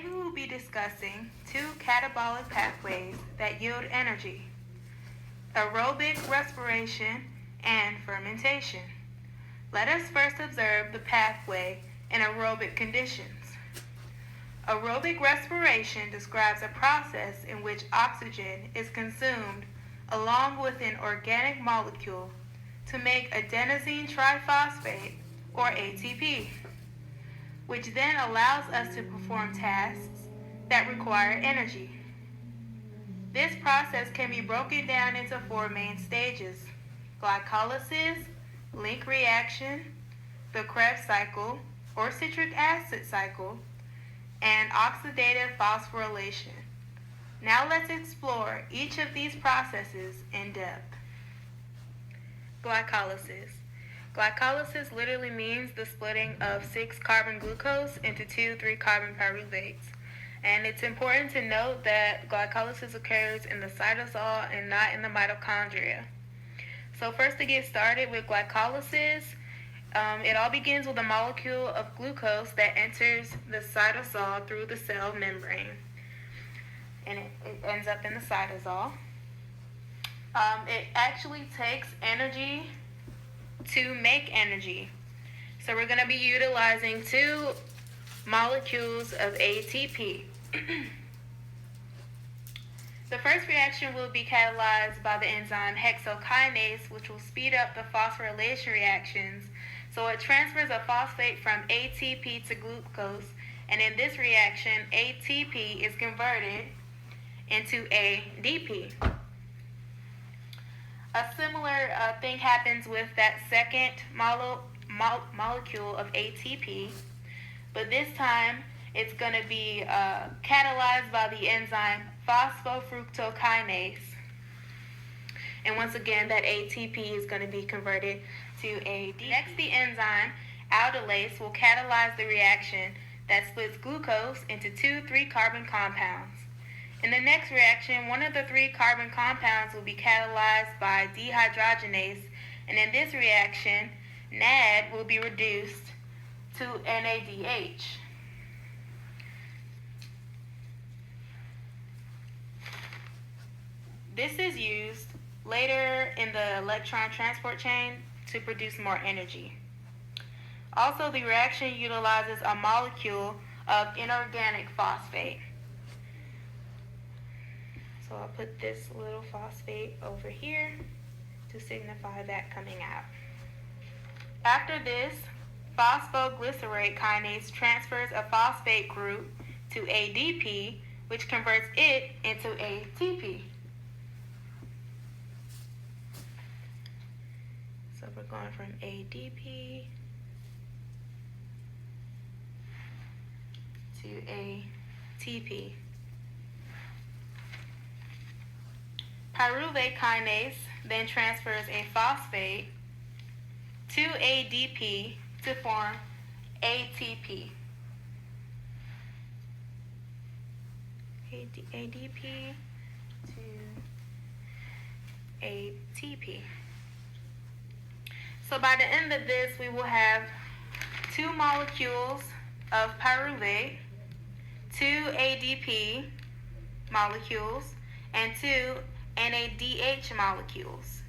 Today we will be discussing two catabolic pathways that yield energy: aerobic respiration and fermentation. Let us first observe the pathway in aerobic conditions. Aerobic respiration describes a process in which oxygen is consumed along with an organic molecule to make adenosine triphosphate, or ATP, which then allows us to perform tasks that require energy. This process can be broken down into four main stages: glycolysis, link reaction, the Krebs cycle or citric acid cycle, and oxidative phosphorylation. Now let's explore each of these processes in depth. Glycolysis. Glycolysis literally means the splitting of 6-carbon glucose into 2,3-carbon pyruvates. And it's important to note that glycolysis occurs in the cytosol and not in the mitochondria. So first, to get started with glycolysis, it all begins with a molecule of glucose that enters the cytosol through the cell membrane. And it ends up in the cytosol. It actually takes energy to make energy. So we're going to be utilizing two molecules of ATP. The first reaction will be catalyzed by the enzyme hexokinase, which will speed up the phosphorylation reactions. So it transfers a phosphate from ATP to glucose, and in this reaction, ATP is converted into ADP. A similar thing happens with that second molecule of ATP, but this time it's going to be catalyzed by the enzyme phosphofructokinase. And once again, that ATP is going to be converted to ADP. Next, the enzyme aldolase will catalyze the reaction that splits glucose into 2 3-carbon compounds. In the next reaction, one of the 3-carbon compounds will be catalyzed by dehydrogenase, and in this reaction, NAD will be reduced to NADH. This is used later in the electron transport chain to produce more energy. Also, the reaction utilizes a molecule of inorganic phosphate. So I'll put this little phosphate over here to signify that coming out. After this, phosphoglycerate kinase transfers a phosphate group to ADP, which converts it into ATP. So we're going from ADP to ATP. Pyruvate kinase then transfers a phosphate to ADP to form ATP. ADP to ATP. So by the end of this, we will have 2 molecules of pyruvate, 2 ADP molecules, and 2 NADH molecules.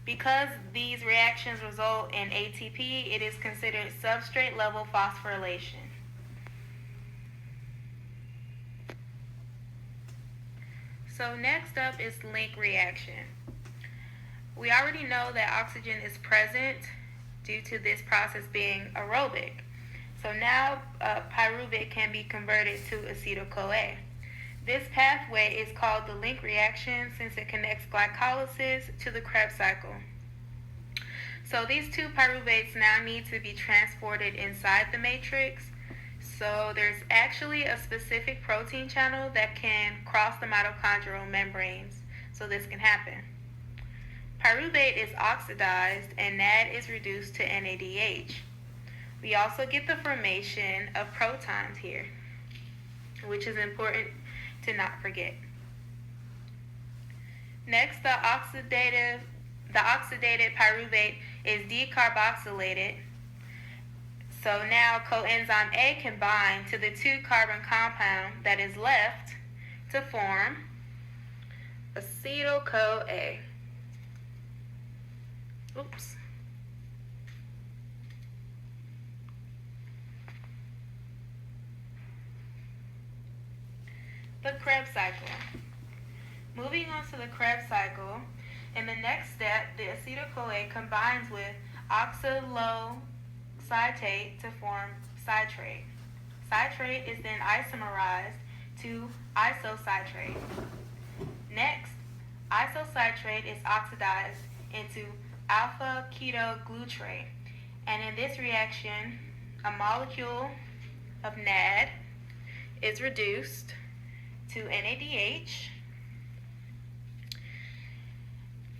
Because these reactions result in ATP, it is considered substrate level phosphorylation. So next up is link reaction. We already know that oxygen is present due to this process being aerobic. So now pyruvate can be converted to acetyl-CoA. This pathway is called the link reaction since it connects glycolysis to the Krebs cycle. So these 2 pyruvates now need to be transported inside the matrix. So there's actually a specific protein channel that can cross the mitochondrial membranes so this can happen. Pyruvate is oxidized and NAD is reduced to NADH. We also get the formation of protons here, which is important to not forget. Next, the oxidated pyruvate is decarboxylated. So now coenzyme A can bind to the 2-carbon compound that is left to form acetyl-CoA. Oops. The Krebs cycle. Moving on to the Krebs cycle, in the next step, the acetyl-CoA combines with oxaloacetate to form citrate. Citrate is then isomerized to isocitrate. Next, isocitrate is oxidized into alpha-ketoglutarate, and in this reaction, a molecule of NAD is reduced to NADH,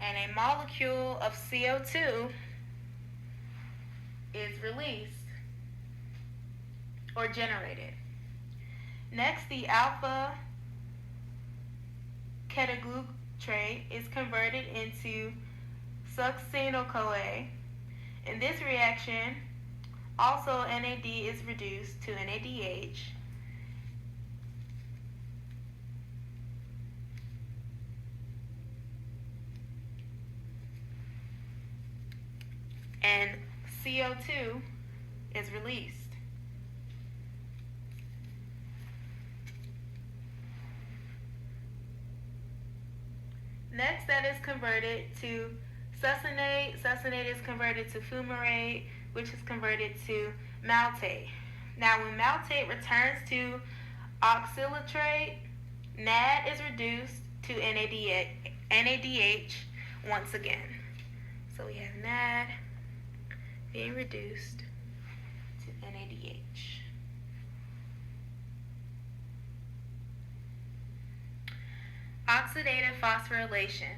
and a molecule of CO2 is released or generated. Next, the alpha ketoglutarate is converted into succinyl-CoA. In this reaction, also NAD is reduced to NADH, and CO2 is released. Next, that is converted to succinate. Succinate is converted to fumarate, which is converted to maltate. Now, when maltate returns to oxalatrate, NAD is reduced to NADH once again. So we have NAD being reduced to NADH. Oxidative phosphorylation.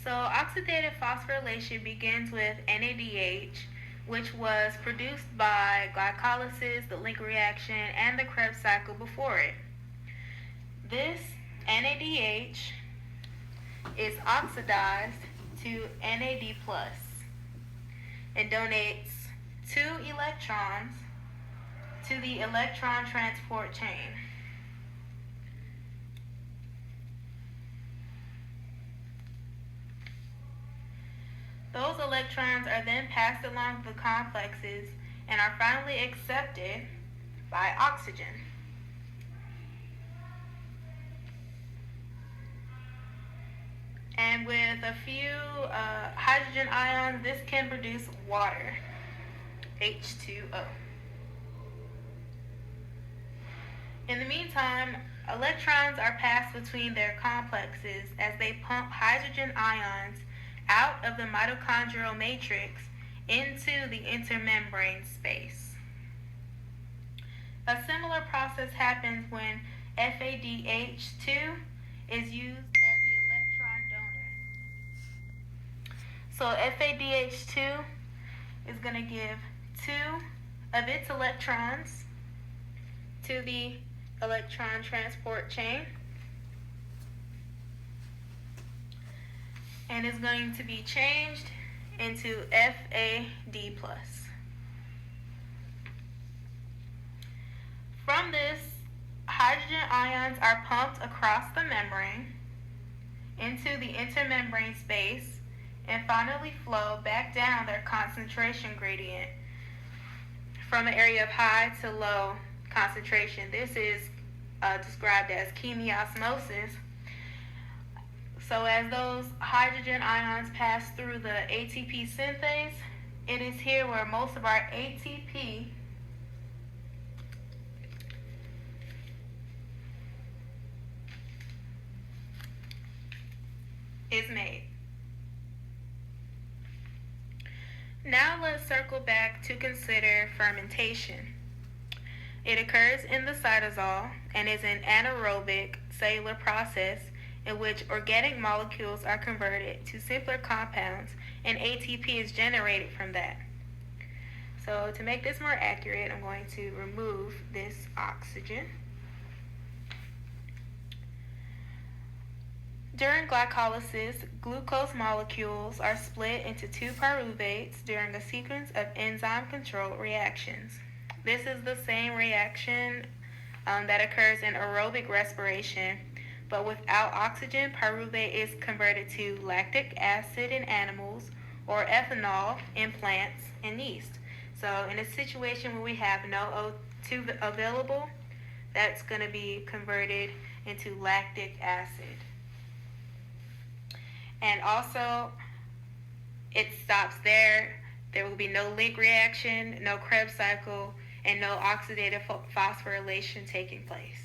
So oxidative phosphorylation begins with NADH, which was produced by glycolysis, the link reaction, and the Krebs cycle before it. This NADH is oxidized to NAD+ and donates 2 electrons to the electron transport chain. Those electrons are then passed along the complexes and are finally accepted by oxygen. And with a few hydrogen ions, this can produce water, H2O. In the meantime, electrons are passed between their complexes as they pump hydrogen ions out of the mitochondrial matrix into the intermembrane space. A similar process happens when FADH2 is used as the electron donor. So FADH2 is going to give 2 of its electrons to the electron transport chain, and is going to be changed into FAD+. From this, hydrogen ions are pumped across the membrane into the intermembrane space and finally flow back down their concentration gradient from an area of high to low concentration. This is described as chemiosmosis. So as those hydrogen ions pass through the ATP synthase, it is here where most of our ATP is made. Now let's circle back to consider fermentation. It occurs in the cytosol and is an anaerobic cellular process in which organic molecules are converted to simpler compounds and ATP is generated from that. So to make this more accurate, I'm going to remove this oxygen. During glycolysis, glucose molecules are split into two pyruvates during a sequence of enzyme-controlled reactions. This is the same reaction that occurs in aerobic respiration, but without oxygen, pyruvate is converted to lactic acid in animals or ethanol in plants and yeast. So in a situation where we have no O2 available, that's going to be converted into lactic acid. And also, it stops there. There will be no link reaction, no Krebs cycle, and no oxidative phosphorylation taking place.